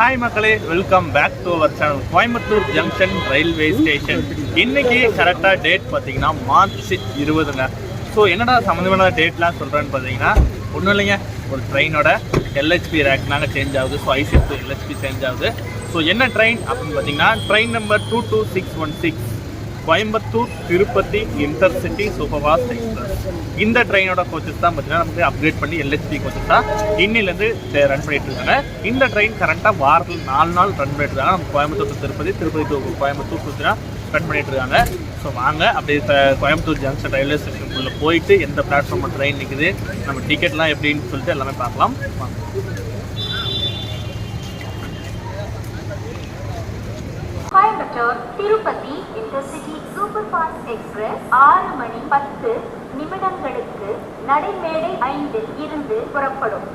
Hi மக்களே, welcome back to our channel. Coimbatore junction railway station. இன்னைக்கு கரெக்டாக டேட் பார்த்தீங்கன்னா மார்ச் 20ங்க. ஸோ என்னடா சம்மந்தமான டேட்லாம் சொல்கிறேன்னு பார்த்தீங்கன்னா ஒன்றும் இல்லைங்க, ஒரு ட்ரெயினோட LHP ரேக் நாங்கள் சேஞ்ச் ஆகுது. So IC to LHP change ஆகுது. ஸோ என்ன ட்ரெயின் அப்படின்னு பார்த்தீங்கன்னா train number 22616 Coimbatore Tirupati intercity super fast express. இந்த ட்ரெயினோட கோச்சஸ் தான் பார்த்தீங்கன்னா நமக்கு அப்கிரேட் பண்ணி LHP கோச்சஸ் தான் இன்னிலேருந்து ரன் பண்ணிட்டு இருக்காங்க. இந்த ட்ரெயின் கரெக்டாக வாரத்தில் 4 நாள் ரன் பண்ணிட்டு இருக்காங்க. நம்ம கோயம்புத்தூர் டு திருப்பதி, திருப்பதி டு கோயம்புத்தூர் சுற்றினா ரன் பண்ணிட்டு இருக்காங்க. ஸோ வாங்க அப்படியே கோயம்புத்தூர் ஜங்ஷன் ரயில்வே ஸ்டேஷனுக்குள்ளே போயிட்டு எந்த பிளாட்ஃபார்மில் ட்ரெயின் நிற்குது, நம்ம டிக்கெட்லாம் எப்படின்னு சொல்லிட்டு எல்லாமே பார்க்கலாம். வாங்க. Coimbatore Tirupati intercity super fast express 6 மணி 10 நிமிடங்களுக்கு நடைமேடை 5 இருந்து புறப்படும்.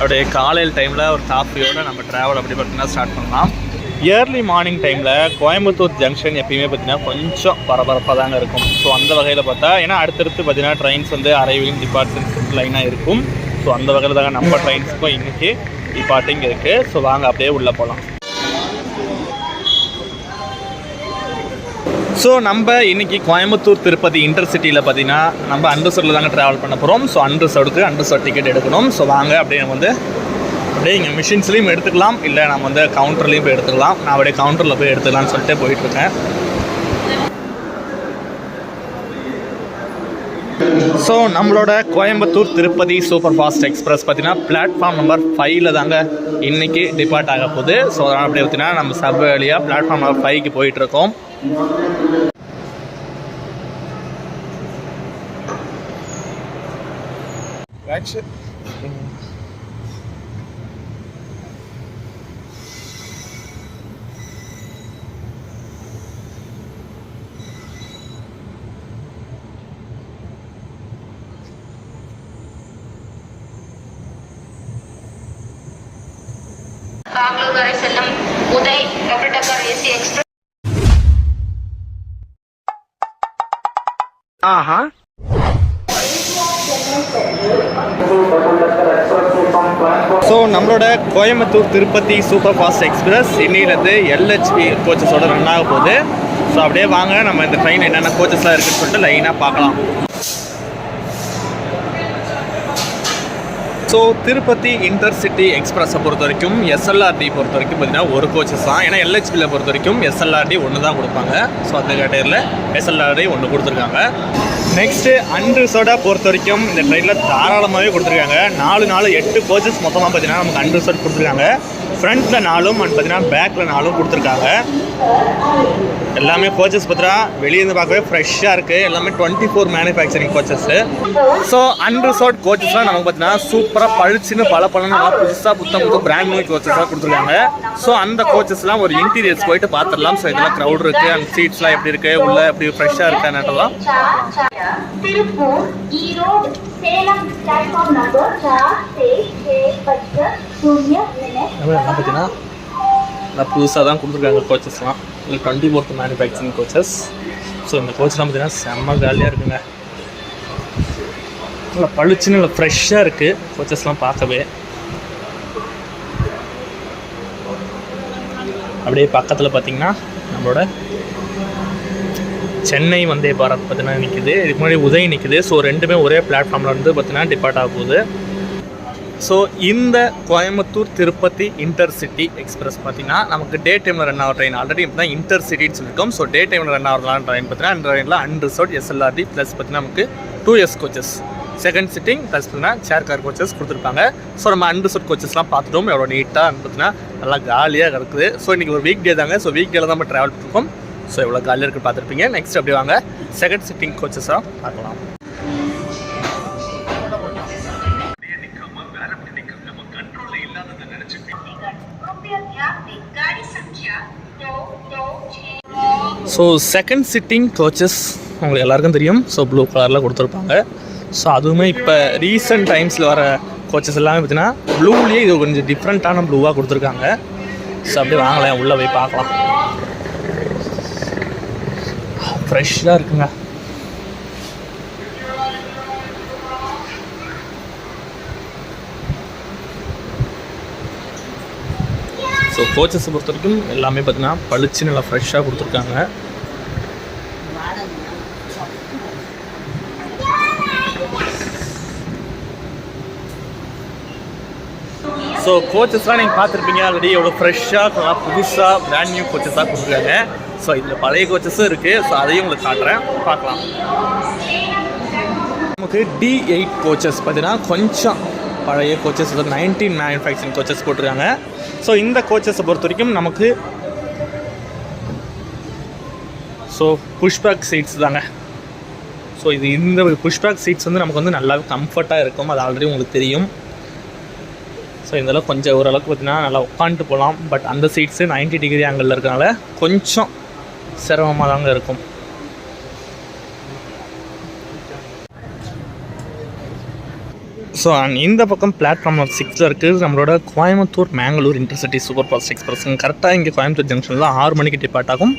அப்படியே காலையில் டைமில் ஒரு காஃபியோடு நம்ம ட்ராவல் அப்படி பார்த்தீங்கன்னா ஸ்டார்ட் பண்ணலாம். இயர்லி மார்னிங் டைமில் கோயம்புத்தூர் ஜங்ஷன் எப்பயுமே பார்த்தீங்கன்னா கொஞ்சம் பரபரப்பாக தாங்க இருக்கும். ஸோ அந்த வகையில் பார்த்தா ஏன்னா அடுத்தடுத்து பார்த்தீங்கன்னா ட்ரெயின்ஸ் வந்து அரைவிலிங் டிபார்ட்மெண்ட் லைனாக இருக்கும். ஸோ அந்த வகையில் தாங்க நம்ம ட்ரெயின்ஸுக்கும் இன்றைக்கி டிபார்ட்டிங் இருக்குது. ஸோ வாங்க அப்படியே உள்ளே போகலாம். ஸோ நம்ம இன்றைக்கி கோயம்புத்தூர் திருப்பதி இன்டர்சிட்டியில் பார்த்தீங்கன்னா நம்ம அண்டர்சோர்டில் தாங்க ட்ராவல் பண்ண போகிறோம். ஸோ அண்டர்சோர்ட் டிக்கெட் எடுக்கணும். ஸோ வாங்க அப்படியே நம்ம வந்து அப்படியே இங்கே மிஷின்ஸ்லேயும் எடுத்துக்கலாம், இல்லை நம்ம வந்து கவுண்டர்லேயும் போய் எடுத்துக்கலாம். நான் அப்படியே கவுண்டரில் போய் எடுத்துக்கலாம்னு சொல்லிட்டு போயிட்டுருக்கேன். ஸோ நம்மளோட Coimbatore Tirupati super fast express பார்த்தீங்கன்னா பிளாட்ஃபார்ம் நம்பர் 5 தாங்க இன்றைக்கி டிபார்ட் ஆக போகுது. ஸோ அதனால் அப்படியே பார்த்தீங்கன்னா நம்ம சப் வழியாக பிளாட்ஃபார்ம் நம்பர் 5க்கு போயிட்டுருக்கோம். பெங்களூர் வரை செல்லும் Uday double decker AC express. So நம்மளோட Coimbatore Tirupati super fast express இன்னிலேருந்து LHP கோச்சஸோட ரன் ஆக போகுது. ஸோ அப்படியே வாங்க நம்ம இந்த ட்ரெயின் என்னென்ன கோச்சஸ்லாம் இருக்குன்னு சொல்லிட்டு லைனாக பார்க்கலாம். ஸோ திருப்பதி இன்டர்சிட்டி எக்ஸ்பிரஸை பொறுத்த வரைக்கும் SLRD பொறுத்த வரைக்கும் பார்த்தீங்கன்னா ஒரு கோச்சஸ் தான். ஏன்னா LHPயில் பொறுத்த வரைக்கும் SLRD ஒன்று தான் கொடுப்பாங்க. ஸோ அந்த கேட்டகரியில் SLRD ஒன்று கொடுத்துருக்காங்க. நெக்ஸ்ட்டு அன்ரிசர்வ்டாக பொறுத்த வரைக்கும் இந்த ட்ரெயினில் தாராளமாகவே கொடுத்துருக்காங்க. 8 கோச்சஸ் மொத்தமாக பார்த்தீங்கன்னா நமக்கு அன்ரிசர்வ் கொடுத்துருக்காங்க. ஃப்ரண்ட்டில் 4 அண்ட் பார்த்தீங்கன்னா பேக்கில் 4 கொடுத்துருக்காங்க. எல்லாமே கோச்சஸ் பார்த்தீங்கன்னா வெளியேருந்து பார்க்கவே ஃப்ரெஷ்ஷாக இருக்குது. எல்லாமே 24 மேனுஃபேக்சரிங் கோச்சஸ்ஸு. ஸோ அன்ரிசர்வ் கோச்சஸ்லாம் நமக்கு பார்த்தீங்கன்னா சூப்பராக பழிச்சுன்னு பல நல்லா புதுசாக புத்தம் பிராண்ட் நியூ கோச்சஸாக கொடுத்துருக்காங்க. ஸோ அந்த கோச்சஸ்லாம் ஒரு இன்டீரியர்ஸ் போயிட்டு பார்த்துடலாம். ஸோ இதெல்லாம் க்ரௌட் இருக்குது, அந்த சீட்ஸ்லாம் எப்படி இருக்குது, உள்ளே எப்படி ஃப்ரெஷ்ஷாக இருக்கான்றலாம். திருப்பூர், ஈரோடு, சேலம் பிளாட்ஃபார்ம் நம்பர் 4 பார்த்தீங்கன்னா புதுசாக தான் கொடுத்துருக்காங்க கோச்சஸ்லாம். இல்லை 24th மேனுஃபேக்சரிங் கோச்சஸ். ஸோ இந்த கோச்சஸ்லாம் பார்த்தீங்கன்னா செம்ம காலியாக இருக்குங்க. நல்லா பளிச்சுன்னு இல்லை ஃப்ரெஷ்ஷாக இருக்குது கோச்சஸ்லாம் பார்க்கவே. அப்படியே பக்கத்தில் பார்த்திங்கன்னா நம்மளோட சென்னை வந்தே பாரத் பார்த்தீங்கன்னா நிற்குது. இதுக்கு முன்னாடி உதய் நிற்குது. ஸோ ரெண்டுமே ஒரே பிளாட்ஃபார்மில் இருந்து பார்த்தீங்கன்னா டிபார்ட் ஆக போகுது. ஸோ இந்த கோயம்புத்தூர் திருப்பதி இன்டர்சிட்டி எக்ஸ்பிரஸ் பார்த்தீங்கன்னா நமக்கு டே டைமில் ரன் ஆகிற ட்ரெயின். ஆல்ரெடி இப்போ தான் இன்டர்சிட்டின்னு சொல்லியிருக்கோம். ஸோ டே டைமில் ரன் ஆகிறலாம் ட்ரெயின் பார்த்தீங்கன்னா அந்த ட்ரெயினில் அன்ரிசர்வ்ட் எஸ்எல்ஆர்டி ப்ளஸ் பார்த்தீங்கன்னா நமக்கு 2S coaches second sitting plus பார்த்தீங்கன்னா சேர் கார் கோச்சஸ் கொடுத்துருப்பாங்க. ஸோ நம்ம அன்ரிசர்வ்ட் கோச்சஸ்லாம் பார்த்துட்டோம். எவ்வளோ நீட்டாக பார்த்தீங்கன்னா நல்லா காலியாக இருக்குது. ஸோ இன்றைக்கி ஒரு வீக் டே தாங்க. ஸோ வீக் டேல தான் நம்ம ட்ராவல் பண்ணிருக்கோம். ஸோ எவ்வளோ காலியாக இருக்குது பார்த்துருப்பீங்க. நெக்ஸ்ட் அப்படி வாங்க செகண்ட் சிட்டிங் கோச்சஸாக பார்க்கலாம். ஸோ செகண்ட் சிட்டிங் கோச்சஸ் உங்களுக்கு எல்லாருக்கும் தெரியும். ஸோ ப்ளூ கலரில் கொடுத்துருப்பாங்க. ஸோ அதுவுமே இப்போ ரீசெண்ட் டைம்ஸில் வர கோச்சஸ் எல்லாமே பார்த்தீங்கன்னா ப்ளூலேயே இது கொஞ்சம் டிஃப்ரெண்ட்டான ப்ளூவாக கொடுத்துருக்காங்க. ஸோ அப்படியே வாங்கலாம், உள்ளே போய் பார்க்கலாம். ஃப்ரெஷ்ஷாக இருக்குங்க. ஸோ கோச்சஸை பொறுத்த வரைக்கும் எல்லாமே பார்த்தீங்கன்னா பளிச்சு நல்லா ஃப்ரெஷ்ஷாக கொடுத்துருக்காங்க. ஸோ கோச்சஸ்லாம் நீங்கள் பார்த்துருப்பீங்க ஆல்ரெடி எவ்வளோ ஃப்ரெஷ்ஷாக நல்லா புதுசாக பிராண்ட் நியூ கோச்சஸாக கொடுத்துருக்காங்க. ஸோ இதில் பழைய கோச்சஸும் இருக்குது. ஸோ அதையும் உங்களுக்கு காட்டுறேன், பார்க்கலாம். நமக்கு D8 கோச்சஸ் பார்த்தீங்கன்னா கொஞ்சம் பழைய கோச்சஸ் 19 மேனுஃபேக்சரிங் கோச்சஸ் போட்டிருக்காங்க. ஸோ இந்த கோச்சஸை பொறுத்த வரைக்கும் நமக்கு ஸோ புஷ்பேக் சீட்ஸ் தாங்க. ஸோ இந்த புஷ்பேக் சீட்ஸ் வந்து நமக்கு வந்து நல்லாவே கம்ஃபர்ட்டாக இருக்கும். அது ஆல்ரெடி உங்களுக்கு தெரியும். ஸோ இதெல்லாம் கொஞ்சம் ஓரளவுக்கு பார்த்தீங்கன்னா நல்லா உட்காந்துட்டு போகலாம். பட் அந்த சீட்ஸு 90 டிகிரி ஆங்கிளில் இருக்கனால கொஞ்சம் சிரமமாக தாங்க இருக்கும். ஸோ இந்த பக்கம் பிளாட்ஃபார்ம் நம்பர் 6 இருக்குது நம்மளோட Coimbatore Mangalore intercity super fast express. கரெக்டாக இங்கே கோயம்புத்தூர் ஜங்ஷனில் 6 மணிக்கு டிபார்ட் ஆகும்.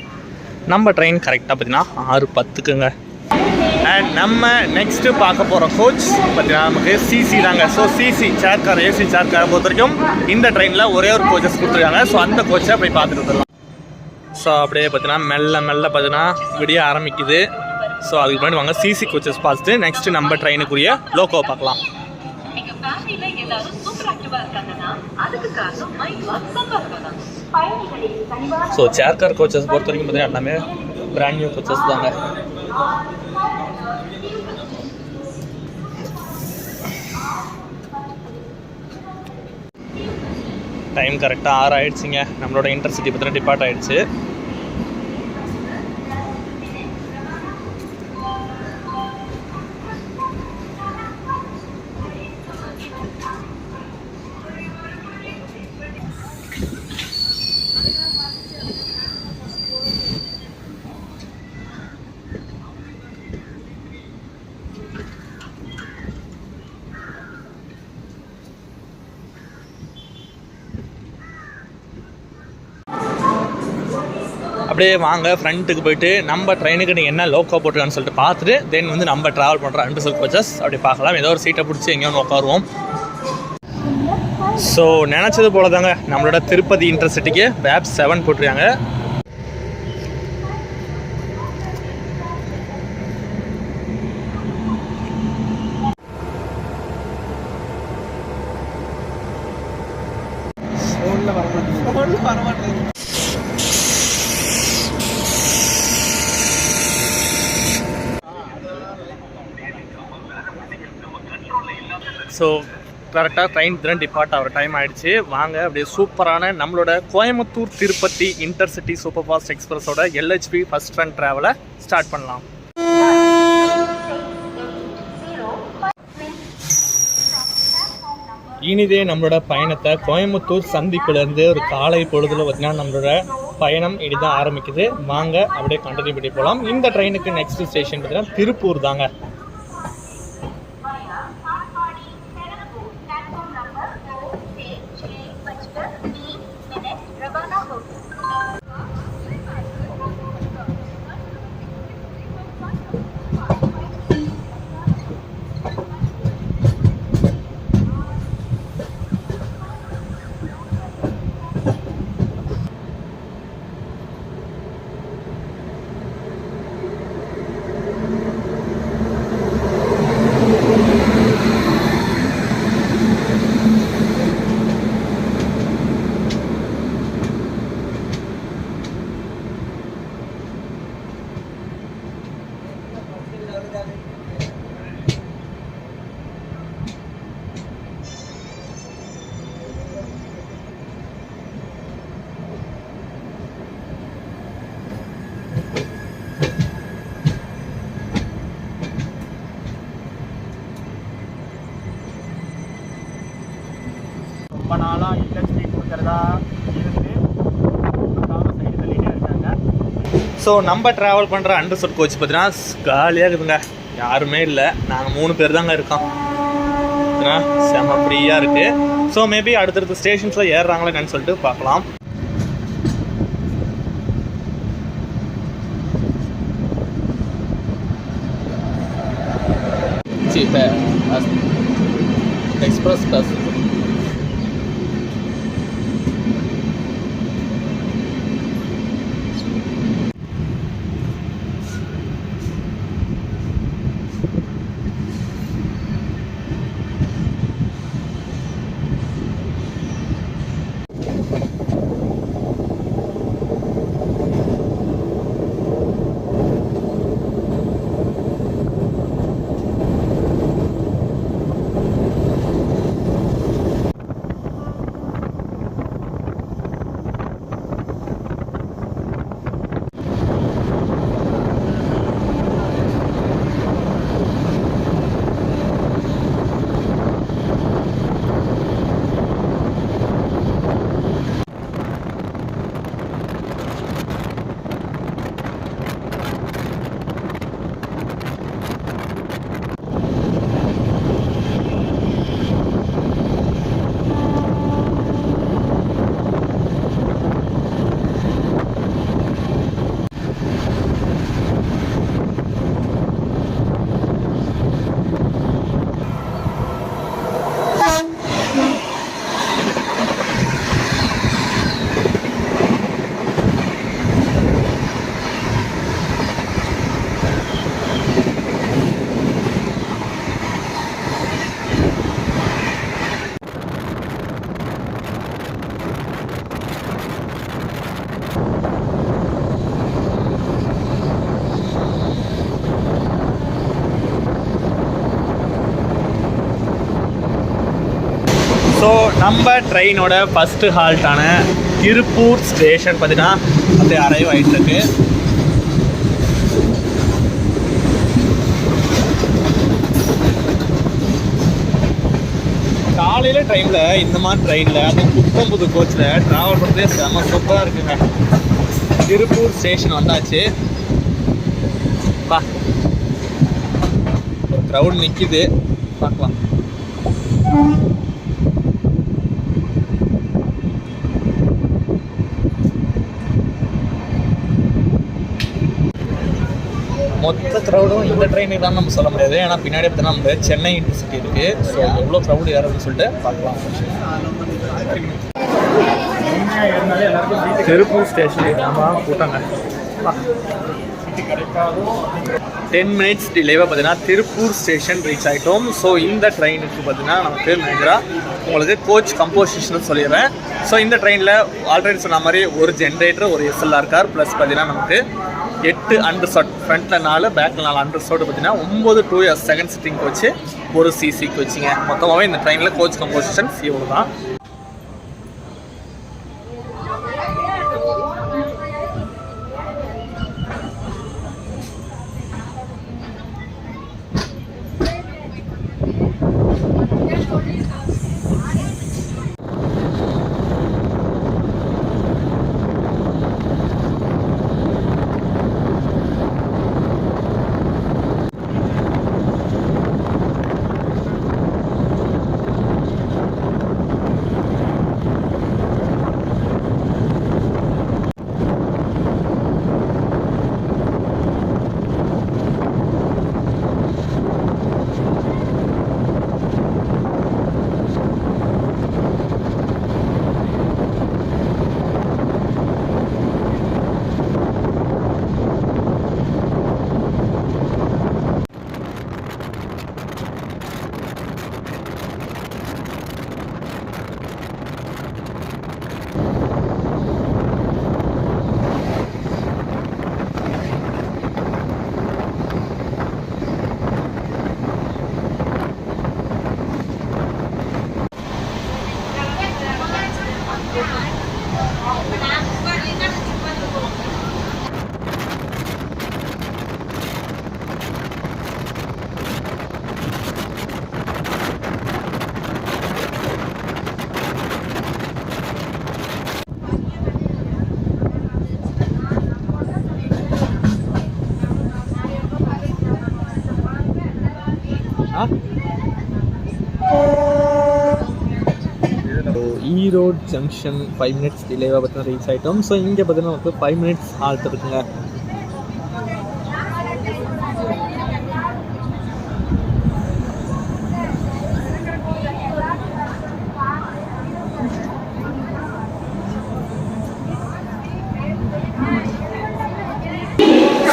நம்ம ட்ரெயின் கரெக்டாக பார்த்தீங்கன்னா 6:10க்குங்க. அண்ட் நம்ம நெக்ஸ்ட்டு பார்க்க போகிற கோச் பார்த்தீங்கன்னா நமக்கு சிசி தாங்க. So CC chair car AC chair காரை பொறுத்த வரைக்கும் இந்த ட்ரெயினில் ஒரே ஒரு கோச்சஸ் கொடுத்துருக்காங்க. ஸோ அந்த கோச்சை போய் பார்த்துட்டு வந்துடலாம். ஸோ அப்படியே பார்த்தீங்கன்னா மெல்ல பார்த்தீங்கன்னா விடிய ஆரம்பிக்குது. ஸோ அதுக்கு முன்னாடி வாங்க சிசி கோச்சஸ் பார்த்துட்டு நெக்ஸ்ட்டு நம்ம ட்ரெயினுக்குரிய லோக்கோவை பார்க்கலாம். ஸோ சேர் கார் கோச்சஸ் பொறுத்த வரைக்கும் பார்த்தீங்கன்னா எல்லாமே பிராண்ட் நியூ கோச்சஸ் தாங்க. டைம் கரெக்டாக 6 ஆகிடுச்சிங்க. நம்மளோட இன்டர்சிட்டி பார்த்தீங்கன்னா டிபார்ட் ஆகிடுச்சு. அப்படியே வாங்க ஃப்ரண்ட்டுக்கு போயிட்டு நம்ம ட்ரெயினுக்கு நீங்கள் என்ன லோக்கோ போட்டுருக்கான்னு சொல்லிட்டு பார்த்துட்டு தென் வந்து நம்ம ட்ராவல் பண்ணுற அண்டர்சல் கோச்சஸ் அப்படி பார்க்கலாம். ஏதோ ஒரு சீட்டை பிடிச்சி எங்கேயோ உட்காருவோம். ஸோ நினச்சது போல தாங்க நம்மளோட திருப்பதி இன்டர்சிட்டிக்கு வேப் 7 போட்டிருக்காங்க. ஸோ கரெக்டாக ட்ரெயின் திறன் டிபார்ட் ஆகிற டைம் ஆகிடுச்சு. வாங்க அப்படியே சூப்பரான நம்மளோட Coimbatore Tirupati intercity super fast எக்ஸ்பிரஸோட LHB ஃபர்ஸ்ட் ரன் ட்ராவலை ஸ்டார்ட் பண்ணலாம். இனிதே நம்மளோட பயணத்தை கோயம்புத்தூர் சந்திப்புலேருந்து ஒரு காலை பொழுதுல பார்த்தீங்கன்னா நம்மளோட பயணம் இனிதான் ஆரம்பிக்குது. வாங்க அப்படியே கண்டினியூ பண்ணி போகலாம். இந்த ட்ரெயினுக்கு நெக்ஸ்ட் ஸ்டேஷன் பார்த்தீங்கன்னா திருப்பூர் தாங்க. ரொம்ப நாளாக இண்டஸ்ட்ரி கொடுக்குறதா இருந்து சைடு தள்ளிட்டே இருக்காங்க. ஸோ நம்ம ட்ராவல் பண்ணுற அண்டர்சோட் கோச் பார்த்தீங்கன்னா காலியாக இருக்குதுங்க, யாருமே இல்லை, நாங்கள் 3 பேர் தாங்க இருக்கோம். செம ஃப்ரீயாக இருக்குது. ஸோ மேபி அடுத்தடுத்த ஸ்டேஷன்ஸில் ஏறுறாங்களேன்னு சொல்லிட்டு பார்க்கலாம். எக்ஸ்பிரஸ் பஸ் ஸோ நம்ம ட்ரெயினோட ஃபஸ்ட்டு ஹால்ட்டான திருப்பூர் ஸ்டேஷன் பார்த்தீங்கன்னா அப்படியே அரைவ் ஆகிட்டுருக்கு. காலையில் டைமில் இந்த மாதிரி ட்ரெயினில் அந்த புத்தம்புது கோச்சில் ட்ராவல் பண்ணுறதே செம்ம சூப்பராக இருக்குங்க. திருப்பூர் ஸ்டேஷன் வந்தாச்சு. பா ஒரு க்ரௌட் நிற்கிது, பார்க்கலாம். மொத்த க்ரௌடும் இந்த ட்ரெயினுக்கு தான் நம்ம சொல்ல முடியாது, ஏன்னா பின்னாடி பார்த்தா நம்ம சென்னை இன்டர்சிட்டி இருக்குது. ஸோ எவ்வளோ க்ரௌடு ஏறுதுன்னு சொல்லிட்டு பார்க்கலாம். திருப்பூர் ஸ்டேஷன் ஆமாம் கூட்டாங்க. 10 மினிட்ஸ் டிலேவாக பார்த்தீங்கன்னா திருப்பூர் ஸ்டேஷன் ரீச் ஆகிட்டோம். ஸோ இந்த ட்ரெயினுக்கு பார்த்தீங்கன்னா நமக்கு மேஜராக உங்களுக்கு கோச் கம்போசிஷன் சொல்லிடுறேன். ஸோ இந்த ட்ரெயினில் ஆல்ரெடி சொன்ன மாதிரி ஒரு ஜென்ரேட்டர், ஒரு SLR கார், ப்ளஸ் பார்த்தீங்கன்னா நமக்கு 8 அண்டர்சோட், ஃப்ரண்ட்டில் 4, பேக்கில் 4 அண்டர்சோட் பார்த்தீங்கன்னா 9 2 செகண்ட் சிட்டிங் கோச்சு, ஒரு CC கோச்சிங்க. மொத்தமாகவே இந்த ட்ரெயினில் கோச் கம்போசிஷன் இவ்வளோ தான். ஈரோடு ஜங்ஷன் 5 மினிட்ஸ் டிலேவாக பார்த்தீங்கன்னா ரீச் ஆகிட்டோம். ஸோ இங்கே பார்த்தீங்கன்னா நமக்கு 5 மினிட்ஸ் ஆல்ட் இருக்குங்க.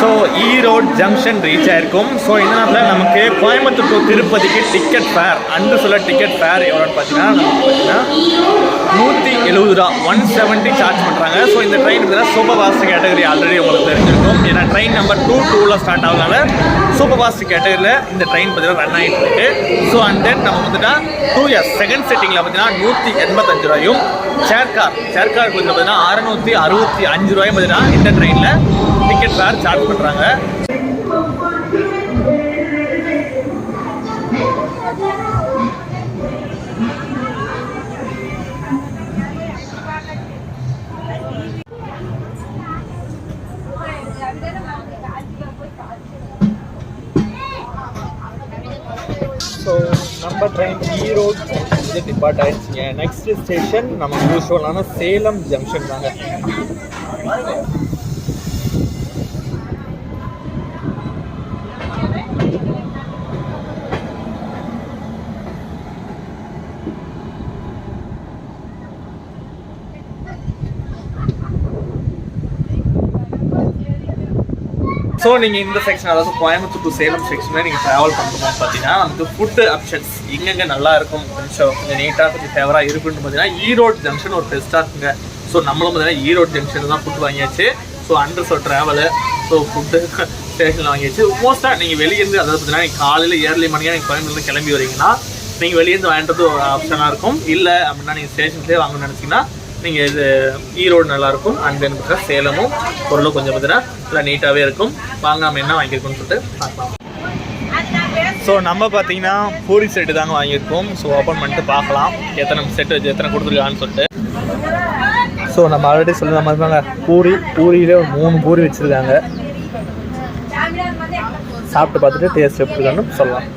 ஸோ ஈரோடு ஜங்ஷன் ரீச் ஆயிருக்கும். ஸோ இதனால் நமக்கு கோயம்புத்தூர் டு திருப்பதிக்கு டிக்கெட் ஃபேர் டிக்கெட் ஃபேர் எவ்வளோன்னு பார்த்தீங்கன்னா நமக்கு பார்த்தீங்கன்னா 170 ரூபா 170 சார்ஜ் பண்ணுறாங்க. ஸோ இந்த ட்ரெயின் பார்த்தீங்கன்னா சூப்பர் ஃபாஸ்ட் கேட்டகரி ஆல்ரெடி உங்களுக்கு தெரிஞ்சிருக்கும். ஏன்னா ட்ரெயின் நம்பர் 2 ஸ்டார்ட் ஆகுதுனால சூப்பர் ஃபாஸ்ட் கேட்டகரியில் இந்த ட்ரெயின் பார்த்தீங்கன்னா ரன் ஆகிட்டு இருக்கு. ஸோ அண்ட் தென் நம்ம வந்துட்டா 2 இயர்ஸ் செகண்ட் செட்டிங்கில் பார்த்தீங்கன்னா 185 ரூபாயும், சேர் கார் பார்த்தீங்கன்னா 665 ரூபாயும் பார்த்தீங்கன்னா இந்த ட்ரெயினில் டிக்கெட் ஃபேர் சார்ஜ் பண்ணுறாங்க. ஸோ நம்ம ட்ரெயின் ஈரோடு இது டிபார்ட் ஆயிடுச்சுங்க. நெக்ஸ்ட் ஸ்டேஷன் நம்ம யூஸ்வலான சேலம் ஜங்ஷன் தாங்க. ஸோ நீங்கள் இந்த செக்ஷன், அதாவது கோயம்புத்தூர் டு சேலம் செக்ஷனில் நீங்கள் ட்ராவல் பண்ணும்போது பார்த்தீங்கன்னா நமக்கு ஃபுட்டு ஆப்ஷன்ஸ் எங்கெங்கே நல்லா இருக்கும், கொஞ்சம் நீட்டாக கொஞ்சம் ஃபேவராக இருக்குன்னு பார்த்தீங்கன்னா ஈரோடு ஜங்ஷன் ஒரு பெஸ்ட்டாக இருக்குங்க. ஸோ நம்மளும் பார்த்தீங்கன்னா ஈரோடு ஜங்ஷனில் தான் ஃபுட் வாங்கியாச்சு. So so travel, so food ஸ்டேஷனில் வாங்கியாச்சு. மோஸ்ட்டாக நீங்கள் வெளியேருந்து, அதாவது பார்த்தீங்கன்னா நீங்கள் காலையில் ஏர்லி மார்னிங்காக நீங்கள் கோயம்புத்தூர்லேருந்து கிளம்பி வரீங்கன்னா நீங்கள் வெளியேருந்து வாங்கிட்டு ஒரு ஆப்ஷனாக இருக்கும். இல்லை அப்படின்னா நீங்கள் ஸ்டேஷன்லேயே வாங்கணும்னு நினச்சிங்கன்னா நீங்கள் இது ஈரோடு நல்லாயிருக்கும். அண்ட் தென் பார்த்தீங்கன்னா சேலமும் பொருளும் கொஞ்சம் பார்த்தீங்கன்னா நல்லா நீட்டாகவே இருக்கும். வாங்க நம்ம என்ன வாங்கியிருக்கோம்னு சொல்லிட்டு பார்க்கலாம். ஸோ நம்ம பார்த்தீங்கன்னா பூரி செட்டு தாங்க வாங்கியிருக்கோம். ஸோ ஓப்பன் பண்ணிட்டு பார்க்கலாம் எத்தனை செட்டு வச்சு எத்தனை கொடுத்துருக்கான்னு சொல்லிட்டு. ஸோ நம்ம ஆல்ரெடி சொல்லுற மாதிரி தாங்க பூரியிலே ஒரு 3 பூரி வச்சுருக்காங்க. சாப்பிட்டு பார்த்துட்டு டேஸ்ட் எப்படி இருக்கான்னு சொல்லலாம்.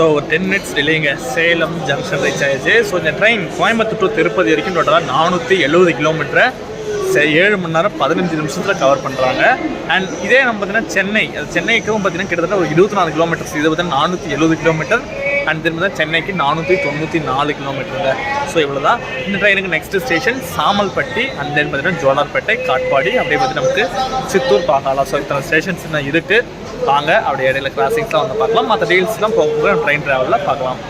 ஸோ 10 minutes டிலேங்க சேலம் ஜங்ஷன் ரீச் ஆயிடுச்சு. ஸோ இந்த ட்ரெயின் கோயம்புத்தூர் டு திருப்பதி வரைக்கும் டோட்டலாக 470 கிலோமீட்டரை 7 மணி நேரம் 15 நிமிஷத்தில் கவர் பண்ணுறாங்க. அண்ட் இதே நம்ம பார்த்தீங்கன்னா சென்னைக்கும் பார்த்தீங்கன்னா கிட்டத்தட்ட ஒரு 24 கிலோமீட்டர்ஸ். இது பார்த்தீங்கன்னா 470 கிலோமீட்டர். அண்ட் திரும்ப தான் சென்னைக்கு 494 கிலோமீட்டருங்க. ஸோ இவ்வளோ தான் இந்த ட்ரெயினுக்கு next station Samalpatti, and then பார்த்தீங்கன்னா ஜோலார்பேட்டை, காட்பாடி, அப்படியே பார்த்தீங்கன்னா நமக்கு சித்தூர், பாகாலா. ஸோ இத்தனை ஸ்டேஷன்ஸ் தான் இருக்குது. வாங்க அப்படியே இடையில கிராசிங்ஸ்லாம் வந்து பார்க்கலாம். மற்ற டீல்ஸ்லாம் போக ட்ரெயின் ட்ராவலில் பார்க்கலாம்.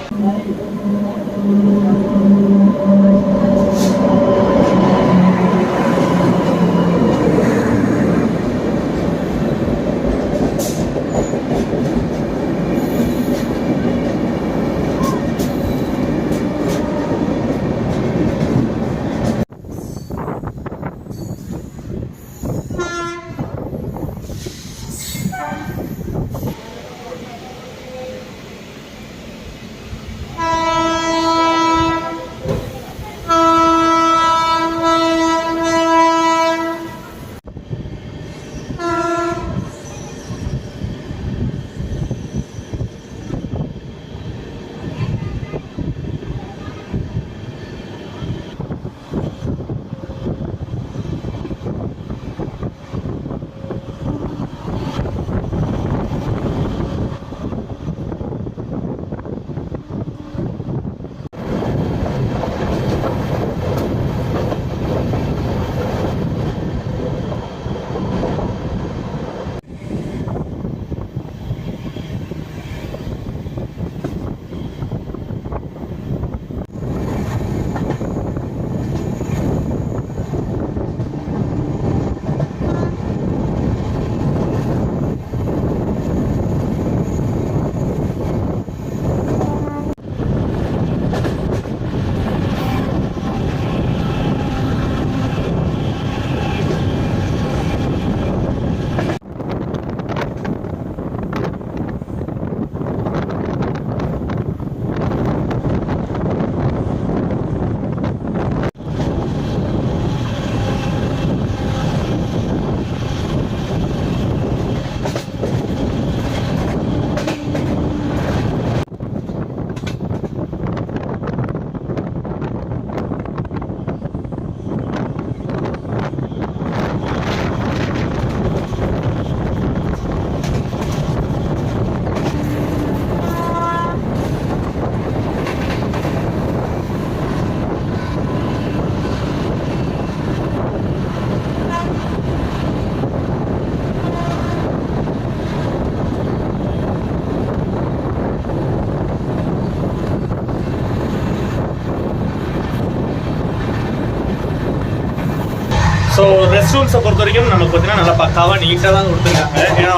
ஸோ ரெஸ்ட் ரூம்ஸை பொறுத்த வரைக்கும் நமக்கு பார்த்தீங்கன்னா நல்லா பக்காவாக நீட்டாக தான் கொடுத்துருக்காங்க. ஏன்னா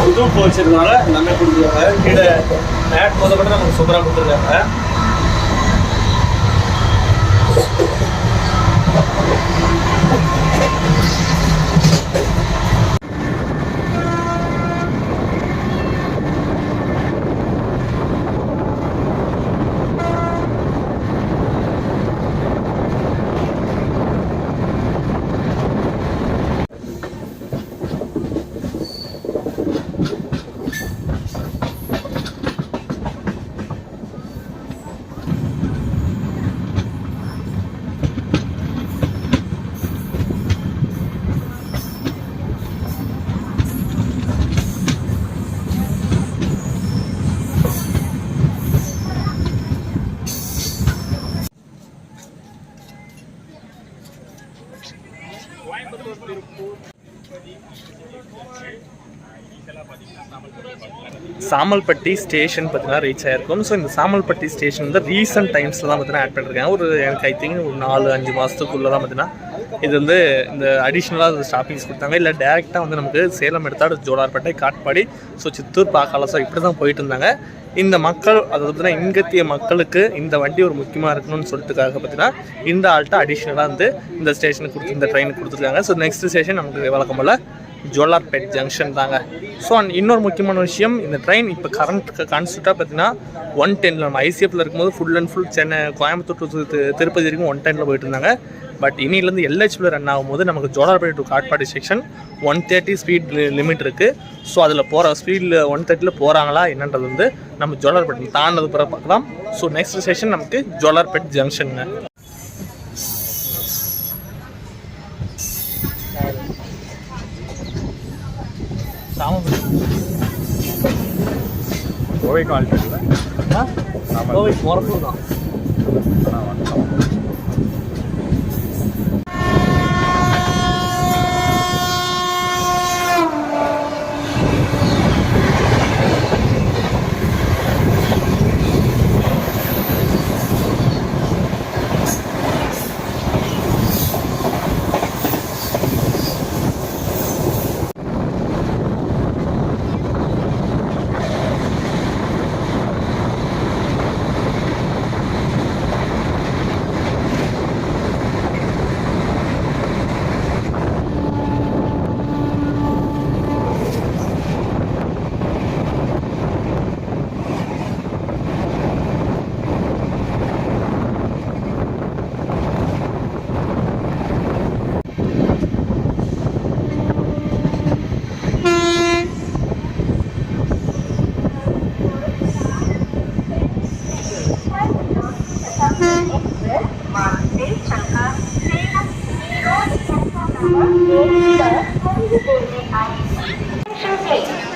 புது போச்சுறதுனால எல்லாமே கொடுத்துருக்காங்க. கீழே மேட் முதல்ல நமக்கு சூப்பராக கொடுத்துருக்காங்க. சாமல்பட்டி ஸ்டேஷன் பார்த்தீங்கன்னா ரீச் ஆகிருக்கும். ஸோ இந்த சாமல்பட்டி ஸ்டேஷன் வந்து ரீசெண்ட் டைம்ஸில் தான் பார்த்தீங்கன்னா ஆட் பண்ணியிருக்காங்க. ஒரு எனக்கு ஐ திங்க் ஒரு 4-5 மாதத்துக்குள்ளே தான் பார்த்தீங்கன்னா இது வந்து இந்த அடிஷ்னலாக ஸ்டாப்பிங்ஸ் கொடுத்தாங்க. இல்லை டேரெக்டாக வந்து நமக்கு சேலம் எடுத்தால் ஜோலார்பேட்டை, காட்பாடி, ஸோ சித்தூர், பாகாலா, ஸோ இப்படி தான் போயிட்டு இருந்தாங்க. இந்த மக்கள் அதாவது பார்த்தீங்கன்னா இங்கத்திய மக்களுக்கு இந்த வண்டி ஒரு முக்கியமாக இருக்கணும்னு சொல்லிட்டுக்காக பார்த்தீங்கன்னா இந்த ஆள்கிட்ட அடிஷ்னலாக வந்து இந்த ஸ்டேஷனுக்கு கொடுத்து இந்த ட்ரெயினுக்கு கொடுத்துருக்காங்க. ஸோ நெக்ஸ்ட் ஸ்டேஷன் நமக்கு வழக்கம் போல் ஜோலார்பேட் ஜங்ஷன் தாங்க. ஸோ இன்னொரு முக்கியமான விஷயம், இந்த ட்ரெயின் இப்போ கரண்ட் கான்ஸ்டண்ட்டாக பார்த்தீங்கன்னா 110 நம்ம ஐசிஎஃப்ல இருக்கும்போது full and full Chennai Coimbatore Tirupati வரைக்கும் 110 போயிட்டு இருந்தாங்க. பட் இன்னிலேருந்து எல்ஹெச்பியில் ரன் ஆகும்போது நமக்கு Jolarpettai to Katpadi section 130 speed limit இருக்குது. ஸோ அதில் போகிற ஸ்பீடில் 130 போகிறாங்களா என்னன்றது வந்து நம்ம ஜோலார்பேட்டை தாண்டது பிறகு பார்க்கலாம். ஸோ நெக்ஸ்ட் ஸ்டேஷன் நமக்கு ஜோலார்பேட் ஜங்ஷனுங்க. கோவை கால் கோவை மொரப்பூர் தான்.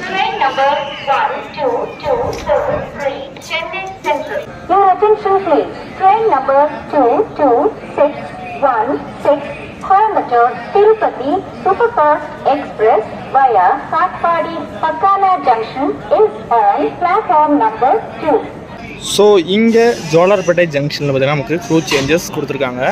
Train number 1223 Chennai Central. Your attention please. Train number 22616 Coimbatore Tirupati Superfast Express via Katpadi Pakala Junction is on platform number 2. So இங்கே ஜோலார்பேட்டை ஜங்ஷனில் பார்த்தீங்கன்னா நமக்கு க்ரூ சேஞ்சஸ் கொடுத்துருக்காங்க.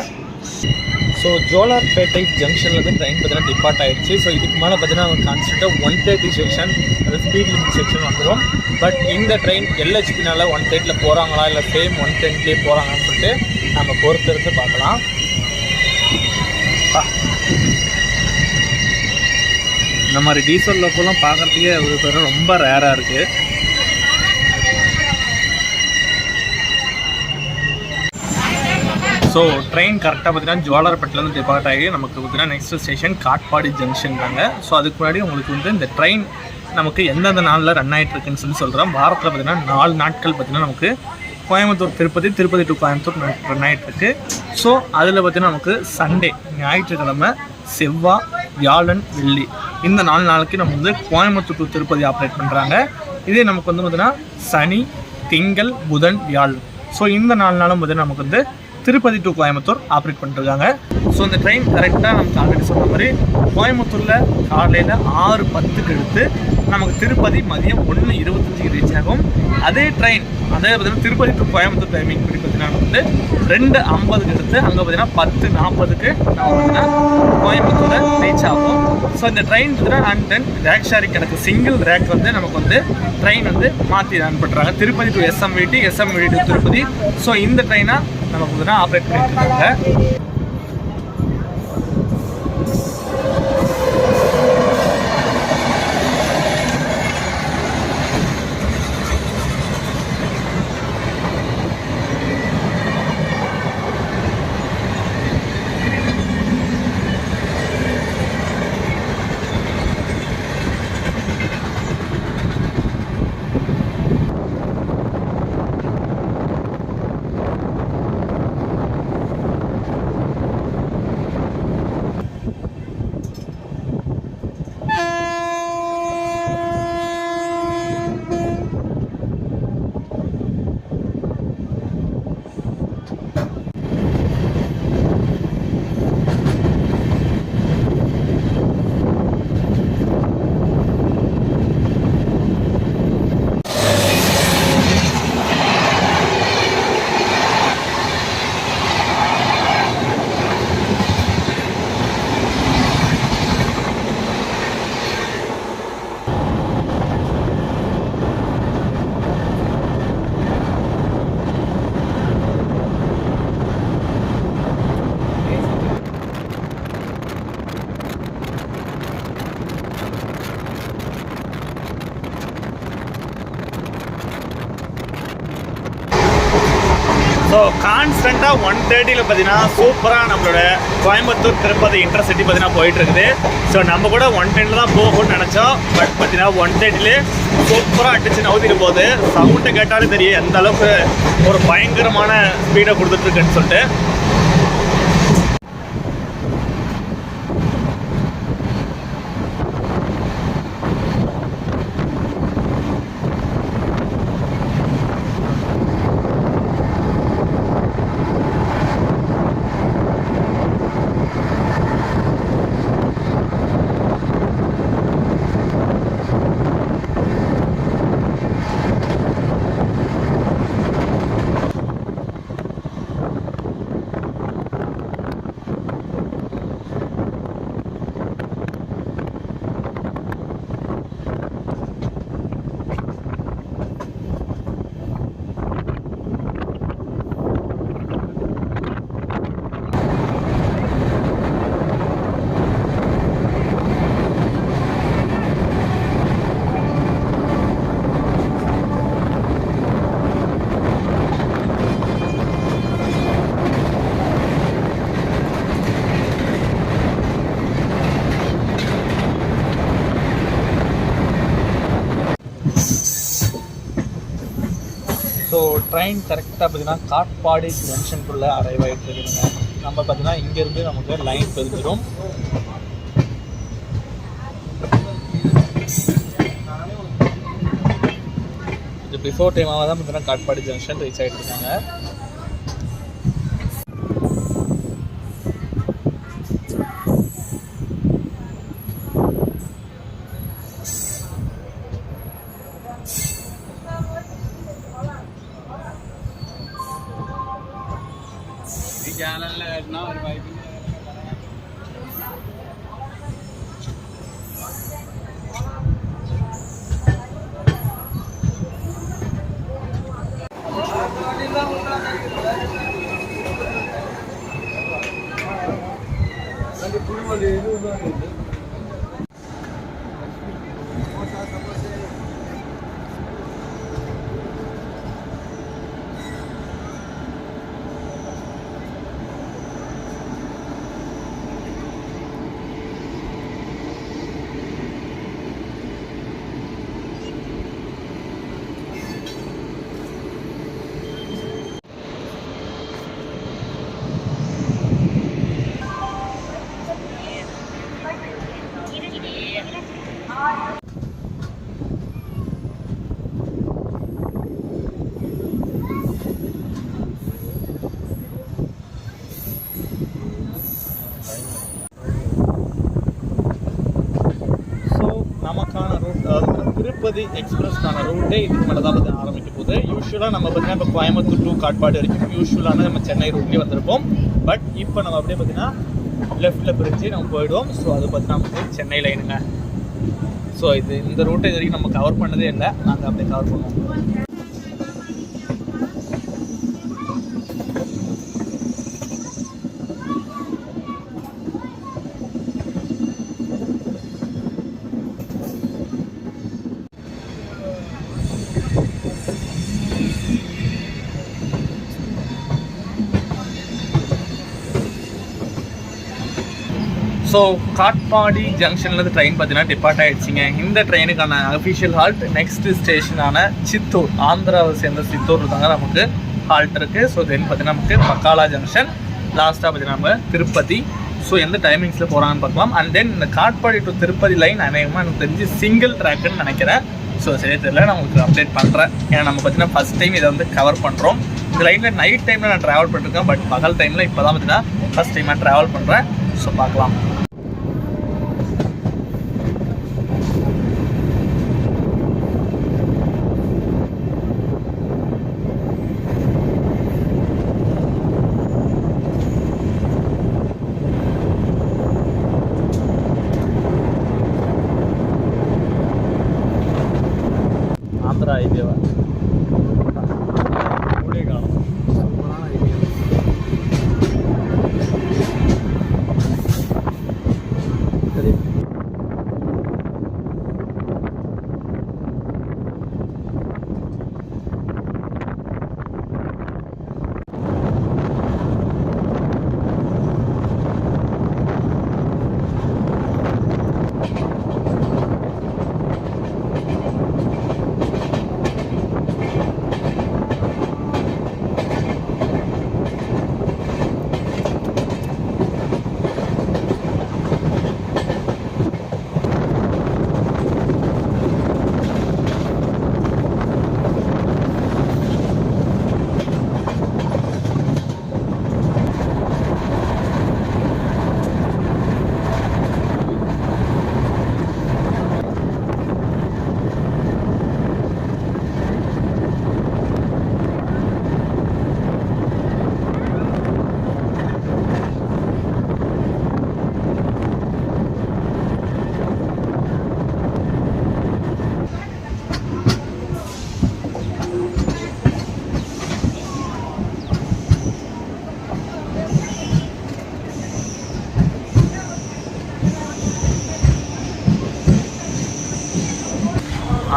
ஸோ ஜோலார்பேட்டை ஜங்ஷனில் தான் ட்ரெயின் பார்த்தீங்கன்னா டிபார்ட் ஆகிடுச்சு. ஸோ இதுக்கு மேலே பார்த்தீங்கன்னா அவங்க கான்ஸ்டண்ட்டாக 130 செக்ஷன் அது ஸ்பீட் லிமிட் செக்ஷன் வந்துடும். பட் இந்த ட்ரெயின் எல்ஹெச்பினால 130 போகிறாங்களா இல்லை சேம் 110 போகிறாங்கன்னு சொல்லிட்டு நம்ம பொறுத்திருந்து பார்க்கலாம். இந்த மாதிரி டீசல் லோக்கெல்லாம் பார்க்குறதுக்கே ஒரு ரொம்ப ரேராக இருக்குது. ஸோ ட்ரெயின் கரெக்டாக பார்த்தீங்கன்னா ஜோலார்பேட்டிலேருந்து டிபார்ட் ஆகி நமக்கு பார்த்தீங்கன்னா நெக்ஸ்ட் ஸ்டேஷன் காட்பாடி ஜங்ஷன் தாங்க. ஸோ அதுக்கு முன்னாடி உங்களுக்கு வந்து இந்த ட்ரெயின் நமக்கு எந்தெந்த நாளில் ரன் ஆகிட்டு இருக்குன்னு சொல்கிறோம். வாரத்தில் பார்த்தீங்கன்னா 4 நாட்கள் பார்த்தீங்கன்னா நமக்கு கோயம்புத்தூர் திருப்பதி, திருப்பதி டு கோயம்புத்தூர் ரன் ஆகிட்டுருக்கு. ஸோ அதில் பார்த்தீங்கன்னா நமக்கு சண்டே, ஞாயிற்றுக்கிழமை, செவ்வாய், வியாழன், வெள்ளி இந்த 4 நாளைக்கு நம்ம வந்து கோயம்புத்தூர் டு திருப்பதி ஆப்ரேட் பண்ணுறாங்க. இதே நமக்கு வந்து பார்த்தீங்கன்னா சனி, திங்கள், புதன், வியாழன் ஸோ இந்த 4 நாளும் பார்த்தீங்கன்னா நமக்கு வந்து திருப்பதி டு கோயம்புத்தூர் ஆப்ரேட் பண்ணிருக்காங்க. ஸோ இந்த ட்ரெயின் கரெக்டாக நமக்கு ஆல்ரெடி சொன்ன மாதிரி கோயம்புத்தூரில் காலையில் 6:10க்கு எடுத்து நமக்கு திருப்பதி மதியம் 1:25 ரீச் ஆகும். அதே ட்ரெயின் பார்த்தீங்கன்னா திருப்பதி டு கோயம்புத்தூர் டைமிங் படி பார்த்தீங்கன்னா வந்து 2:50க்கு எடுத்து அங்கே பார்த்தீங்கன்னா 10:40க்கு நம்ம பார்த்தீங்கன்னா கோயம்புத்தூரை ரீச் ஆகும். ஸோ இந்த ட்ரெயின் பார்த்தீங்கன்னா அண்ட் தென் ரேக் ஷேரிங் எனக்கு சிங்கிள் ரேக் வந்து நமக்கு வந்து ட்ரெயின் வந்து மாற்றி ரன் பண்ணுறாங்க. Tirupati to SMVT, SMVT to Tirupati. So இந்த ட்ரெயினாக நமக்கு பார்த்தீங்கன்னா ஆப்ரேட் பண்ணிட்டு இருக்காங்க. ஸோ கான்ஸ்டண்ட்டாக 130 பார்த்தீங்கன்னா சூப்பராக நம்மளோட கோயம்புத்தூர் திருப்பதி இன்டர்சிட்டி பார்த்தீங்கன்னா போயிட்டு இருக்குது. ஸோ நம்ம கூட 110 தான் போகும்னு நினச்சோம். பட் பார்த்தீங்கன்னா 130 சூப்பராக அடிச்சு நவுத்திட்டு போகுது. சவுண்டை கேட்டாலே தெரியும் எந்த அளவுக்கு ஒரு பயங்கரமான ஸ்பீடை கொடுத்துட்ருக்குன்னு சொல்லிட்டு. ஸோ ட்ரெயின் கரெக்டாக பார்த்தீங்கன்னா காட்பாடி ஜங்ஷனுக்குள்ளே அரைவ் ஆகிட்டு இருக்குதுங்க. நம்ம பார்த்தீங்கன்னா இங்கேருந்து நமக்கு லைன் தெரிஞ்சிடும். இது பிஃபோர் டைமாக தான் பார்த்தீங்கன்னா காட்பாடி ஜங்ஷன் ரீச் ஆகிட்டு இருக்காங்க. நமக்கான ரூட், அதாவது திருப்பதி எக்ஸ்பிரஸ்க்கான ரூட்டே இதுக்கு மேலே தான் பார்த்து ஆரம்பிக்க போகுது. யூஸ்வலாக நம்ம பார்த்தீங்கன்னா இப்போ கோயம்புத்தூர் டு காட்பாடி வரைக்கும் யூஸ்வலான நம்ம சென்னை ரூட்லேயே வந்திருப்போம். பட் இப்போ நம்ம அப்படியே பார்த்தீங்கன்னா லெஃப்ட்டில் பிரிஞ்சு நம்ம போயிடுவோம். ஸோ அது பார்த்தீங்கன்னா நமக்கு சென்னை லைனுங்க. ஸோ இந்த ரூட்டை இது வரைக்கும் நம்ம கவர் பண்ணதே இல்லை, நாங்கள் அப்படியே கவர் பண்ணுவோம். ஸோ காட்பாடி ஜங்ஷன்லேருந்து ட்ரெயின் பார்த்தீங்கன்னா டிபார்ட் ஆகிடுச்சிங்க. இந்த ட்ரெயினுக்கான அஃபிஷியல் ஹால்ட் நெக்ஸ்ட் ஸ்டேஷனான சித்தூர், ஆந்திராவை சேர்ந்த சித்தூர் தாங்க நமக்கு ஹால்ட் இருக்குது. ஸோ தென் பார்த்தீங்கன்னா நமக்கு பக்காலா ஜங்ஷன், லாஸ்ட்டாக பார்த்தீங்கன்னா நம்ம திருப்பதி. ஸோ எந்த டைமிங்ஸில் போகிறாங்கன்னு பார்க்கலாம். அண்ட் தென் இந்த காட்பாடி டு திருப்பதி லைன் அநேகமாக எனக்கு தெரிஞ்சு சிங்கிள் ட்ராக்குன்னு நினைக்கிறேன். ஸோ சரியா தெரியல, நான் உங்களுக்கு அப்டேட் பண்ணுறேன். ஏன்னா நம்ம பார்த்தீங்கன்னா ஃபஸ்ட் டைம் இதை வந்து கவர் பண்ணுறோம். இந்த லைனில் நைட் டைமில் நான் ட்ராவல் பண்ணிருக்கேன். பட் பகல் டைமில் இப்போ தான் பார்த்தீங்கன்னா ஃபஸ்ட் டைமாக ட்ராவல் பண்ணுறேன். ஸோ பார்க்கலாம். ஆந்திரா ஐடியாவா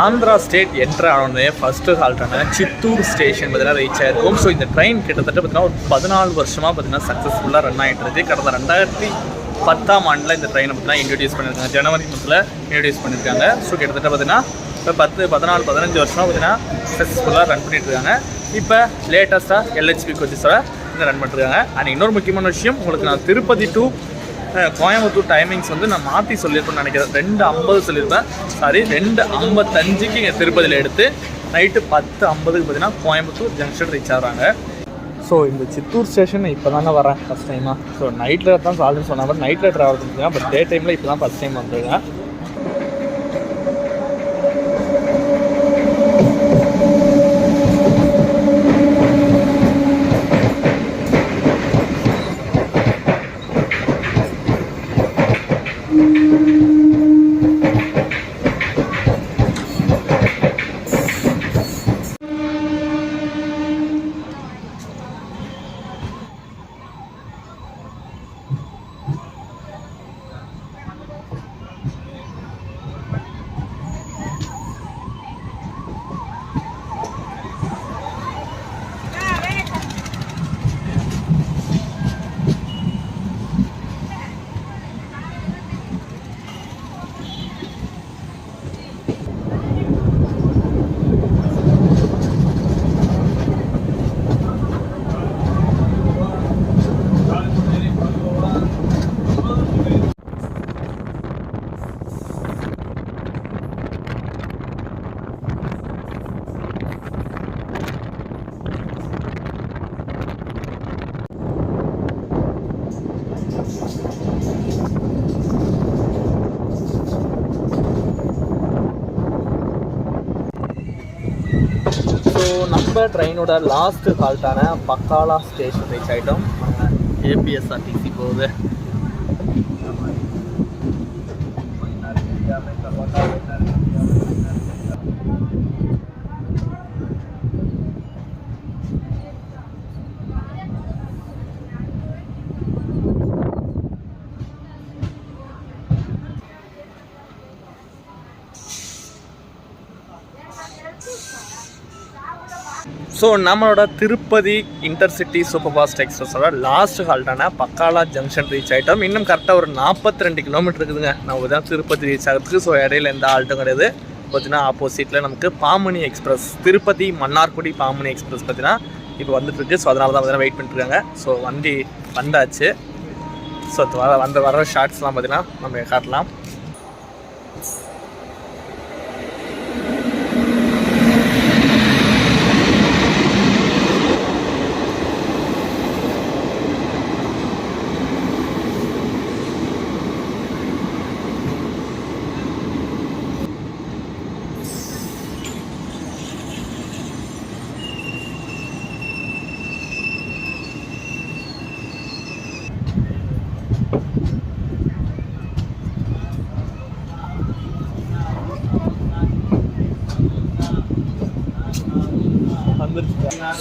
ஆந்திரா ஸ்டேட் என்ட்ரு ஆனோடனே ஃபஸ்ட்டு ஹால்ட்டான சித்தூர் ஸ்டேஷன் பார்த்தீங்கன்னா ரீச் ஆகிருக்கும். ஸோ இந்த ட்ரெயின் கிட்டத்தட்ட பார்த்தீங்கன்னா ஒரு 14 வருஷமாக பார்த்தீங்கன்னா சக்ஸஸ்ஃபுல்லாக ரன் ஆகிட்டு இருக்கு. கடந்த 2010 ஆண்டில் இந்த ட்ரெயினை பார்த்தீங்கன்னா இன்ட்ரடியூஸ் பண்ணியிருக்காங்க. ஜனவரி மந்தில் இன்ட்ரடியூஸ் பண்ணியிருக்காங்க. ஸோ கிட்டத்தட்ட பார்த்தீங்கன்னா இப்போ 10, 14, 15 வருஷமாக பார்த்தீங்கன்னா சக்ஸஸ்ஃபுல்லாக ரன் பண்ணிட்டு இருக்காங்க. இப்போ லேட்டஸ்ட்டாக LHB கோச்சஸோட இந்த ரன் பண்ணிட்டுருக்காங்க. அண்ட் இன்னொரு முக்கியமான விஷயம், உங்களுக்கு நான் திருப்பதி டு கோயம்புத்தூர் டைமிங்ஸ் வந்து நான் மாற்றி சொல்லியிருப்பேன்னு நினைக்கிறேன். 2:50 சொல்லியிருப்பேன், சாரி 2:55க்கு இங்கே திருப்பதியில் எடுத்து நைட்டு 10:50க்கு பார்த்தீங்கன்னா கோயம்புத்தூர் ஜங்ஷன் ரீச் ஆகிறாங்க. ஸோ இந்த சித்தூர் ஸ்டேஷன் இப்போ தாங்க வரேன் ஃபஸ்ட் டைமாக. ஸோ நைட்டில் தான் ஆல்ரெடி சொன்ன மாதிரி நைட்டில் ட்ராவல் பண்ணிருக்கேன். பட் டே டைமில் இப்போ தான் ஃபஸ்ட் டைம் வந்துருக்கேன். நம்ம ட்ரெயினோட லாஸ்ட் ஹால்ட்டான பக்காலா ஸ்டேஷன் ரீச் ஆகிட்டோம். APSRTC போகுது. ஸோ நம்மளோட திருப்பதி இன்டர்சிட்டி சூப்பர் ஃபாஸ்ட் எக்ஸ்பிரஸோட லாஸ்ட் ஹால்ட்டான பக்காலா ஜங்ஷன் ரீச் ஆகிட்டோம். இன்னும் கரெக்டாக ஒரு 42 கிலோமீட்டர் இருக்குதுங்க நம்ம தான் திருப்பதி ரீச் ஆகிறதுக்கு. ஸோ இடையில எந்த ஹால்ட்டும் கிடையாது. பார்த்தீங்கன்னா ஆப்போசிட்டில் நமக்கு பாமணி எக்ஸ்பிரஸ், திருப்பதி மன்னார்குடி பாமணி எக்ஸ்பிரஸ் பார்த்தீங்கன்னா இப்போ வந்துட்டுருக்கு. ஸோ அதனால தான் பார்த்தீங்கன்னா வெயிட் பண்ணிட்டுருக்காங்க. ஸோ வண்டி வந்தாச்சு. ஸோ வர ஷார்ட்ஸ்லாம் பார்த்தீங்கன்னா நம்ம காட்டலாம்.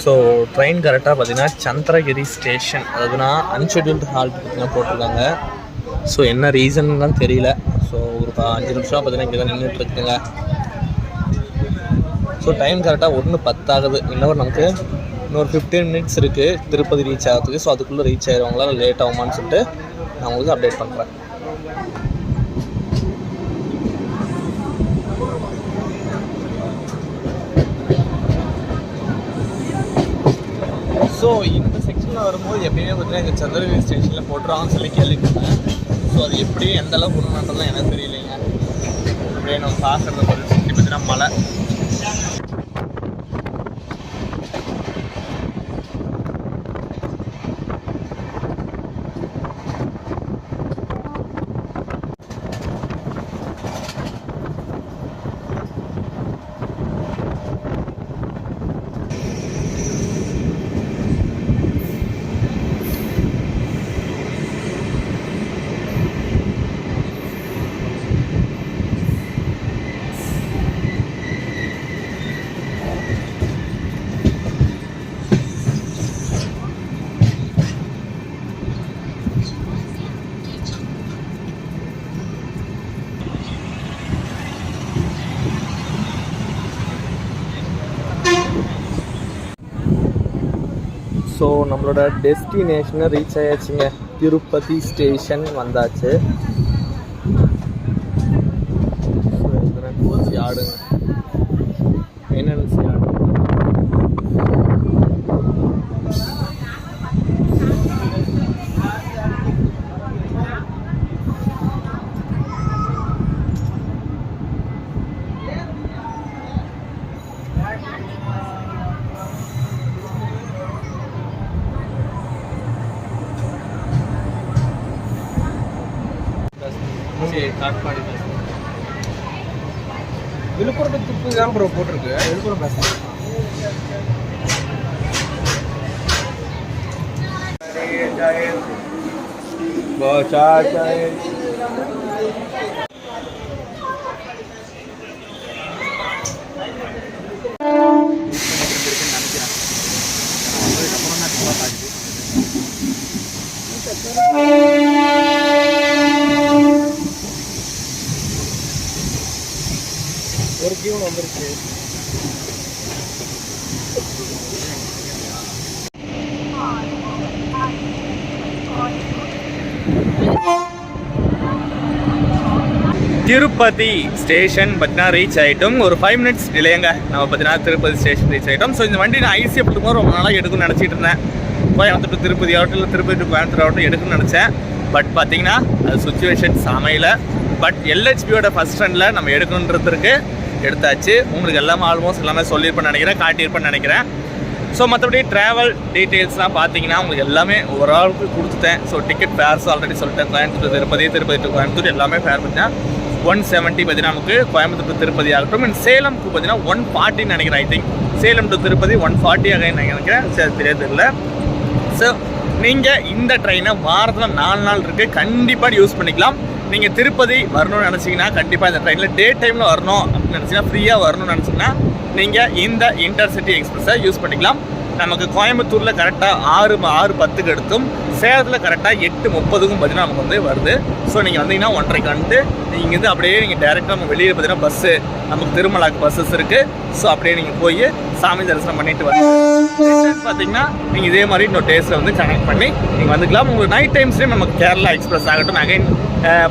ஸோ ட்ரெயின் கரெக்டாக பார்த்தீங்கன்னா சந்திரகிரி ஸ்டேஷன், அதுனா அன்ஷெட்யூல்டு ஹால்ட் பார்த்தீங்கன்னா போட்டிருக்காங்க. ஸோ என்ன ரீசன்லாம் தெரியல. ஸோ ஒரு 5 நிமிஷம் பார்த்தீங்கன்னா இங்கே தான் நின்றுட்டுருக்குங்க. ஸோ டைம் கரெக்டாக 1:10 ஆகுது. இன்னொரு நமக்கு இன்னொரு 15 மினிட்ஸ் இருக்குது திருப்பதி ரீச் ஆகிறதுக்கு. ஸோ அதுக்குள்ளே ரீச் ஆகிடுவாங்களா லேட் ஆகுமான்னு சொல்லிட்டு நான் உங்களுக்கு அப்டேட் பண்ணுறேன். ஸோ இந்த செக்ஷனில் வரும்போது எப்பயுமே பார்த்தீங்கன்னா எங்கள் சந்திரகிரி ஸ்டேஷனில் போட்டுருவாங்கன்னு சொல்லி கேள்விப்பட்டேன். ஸோ அது எப்படி எந்த அளவுக்கு உண்மைன்றதுலாம் எனக்கு தெரியலைங்க. அப்படியே நம்ம பார்க்குறத பொறுத்து சுற்றி பார்த்தீங்கன்னா மலை. ஸோ நம்மளோட டெஸ்டினேஷனை ரீச் ஆயாச்சுங்க. திருப்பதி ஸ்டேஷன் வந்தாச்சு. ஆடுங்க என்னென்ன ஆடு காட்பாடி விழுப்புரம் துப்பு தான் ப்ரோ போட்டிருக்கு. விழுப்புரம் பஸ் ஒரு ஜீவன் வந்துருச்சு. திருப்பதி ஸ்டேஷன் பார்த்தீங்கன்னா ரீச் ஆகிட்டோம். ஒரு 5 minutes டிலேங்க நம்ம பார்த்தீங்கன்னா திருப்பதி ஸ்டேஷன் ரீச் ஆகிட்டோம். ஸோ இந்த வண்டி நான் ஐசியை போட்டுக்கும் ரொம்ப நாளாக எடுக்கணும்னு நினச்சிட்டு இருந்தேன். கோயம்புத்தூர் டு திருப்பதி ஆகட்டும், இல்லை திருப்பதி டு கோயம்புத்தூர் ஆகட்டும் எடுக்கணும்னு நினச்சேன். பட் பார்த்தீங்கன்னா அது சுச்சுவேஷன்ஸ் அமையல. பட் எல்ஹெச்பியோட ஃபஸ்ட் ரனில் நம்ம எடுக்கணுன்றதுக்கு எடுத்தாச்சு. உங்களுக்கு எல்லாமே ஆல்மோஸ்ட் எல்லாமே சொல்லியிருப்பேன்னு நினைக்கிறேன், காட்டியிருப்பேன்னு நினைக்கிறேன். ஸோ மற்றபடி ட்ராவல் டீட்டெயில்ஸ்லாம் பார்த்தீங்கன்னா உங்களுக்கு எல்லாமே ஓரளவுக்கு கொடுத்துட்டேன். ஸோ டிக்கெட் ஃபேர்ஸ் ஆல்ரெடி சொல்லிட்டேன். கோயம்புத்தூர் திருப்பதி, திருப்பதி டு கோயம்புத்தூர் எல்லாமே ஃபேர் பார்த்தீங்கன்னா 170 பார்த்தீங்கன்னா நமக்கு கோயம்புத்தூர் டு திருப்பதி ஆகட்டும். அண்ட் சேலம்க்கு பார்த்தீங்கன்னா 140 நினைக்கிறேன். I think Salem to Tirupati 140 நினைக்கிறேன். சரி தெரியல. ஸோ நீங்கள் இந்த ட்ரெயினை வாரத்தில் 4 நாள் இருக்குது, கண்டிப்பாக யூஸ் பண்ணிக்கலாம். நீங்கள் திருப்பதி வரணும்னு நினச்சிங்கன்னா கண்டிப்பாக இந்த ட்ரெயினில் டே டைமில் வரணும் அப்படின்னு நினச்சிங்கன்னா, ஃப்ரீயாக வரணும்னு நினச்சிங்கன்னா நீங்கள் இந்த இன்டர்சிட்டி எக்ஸ்பிரஸை யூஸ் பண்ணிக்கலாம். நமக்கு கோயம்புத்தூரில் கரெக்டாக 6:10க்கு எடுத்தும், சேலத்தில் கரெக்டாக 8:30க்கும் பார்த்தீங்கன்னா நமக்கு வந்து வருது. ஸோ நீங்கள் வந்தீங்கன்னா 1:30க்கு வந்துட்டு நீங்கள் வந்து அப்படியே நீங்கள் டேரெக்டாக நம்ம வெளியே பார்த்தீங்கன்னா பஸ்ஸு நமக்கு திருமலாக்கு பஸ்ஸஸ் இருக்குது. ஸோ அப்படியே நீங்கள் போய் சாமி தரிசனம் பண்ணிட்டு வந்து பார்த்தீங்கன்னா நீங்கள் இதே மாதிரி இன்னொரு டேஸில் வந்து கனெக்ட் பண்ணி நீங்கள் வந்துக்கலாம். உங்களுக்கு நைட் டைம்ஸ்லேயும் நமக்கு கேரளா எக்ஸ்பிரஸ் ஆகட்டும், அகைன்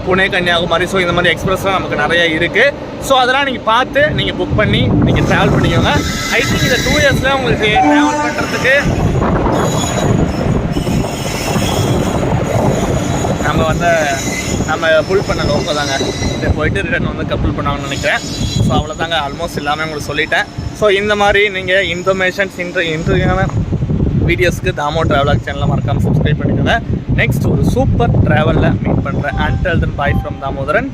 புனே கன்னியாகுமரி, ஸோ இந்த மாதிரி எக்ஸ்பிரஸ்லாம் நமக்கு நிறைய இருக்குது. ஸோ அதெல்லாம் நீங்கள் பார்த்து நீங்கள் புக் பண்ணி நீங்கள் ட்ராவல் பண்ணிக்கோங்க. ஐ திங்க் இந்த 2 இயர்ஸில் உங்களுக்கு ட்ராவல் பண்ணுறதுக்கு நம்ம ஃபுல் பண்ண லோக்கோ தாங்க. இதை போயிட்டு ரிட்டர்ன் வந்து கப்புள் பண்ணாங்கன்னு நினைக்கிறேன். ஸோ அவ்வளோதாங்க, ஆல்மோஸ்ட் எல்லாமே உங்களுக்கு சொல்லிட்டேன். ஸோ இந்த மாதிரி நீங்கள் இன்ஃபர்மேஷன்ஸ் இன்ட்ரெஸ்டிங்கான வீடியோஸ்க்கு தாமோ ட்ராவலாக் சேனலை மறக்காமல் சப்ஸ்கிரைப் பண்ணிக்கோங்க. நெக்ஸ்ட் ஒரு சூப்பர் ட்ராவலில் மீட் பண்ணுறேன். Until then by from Damodaran.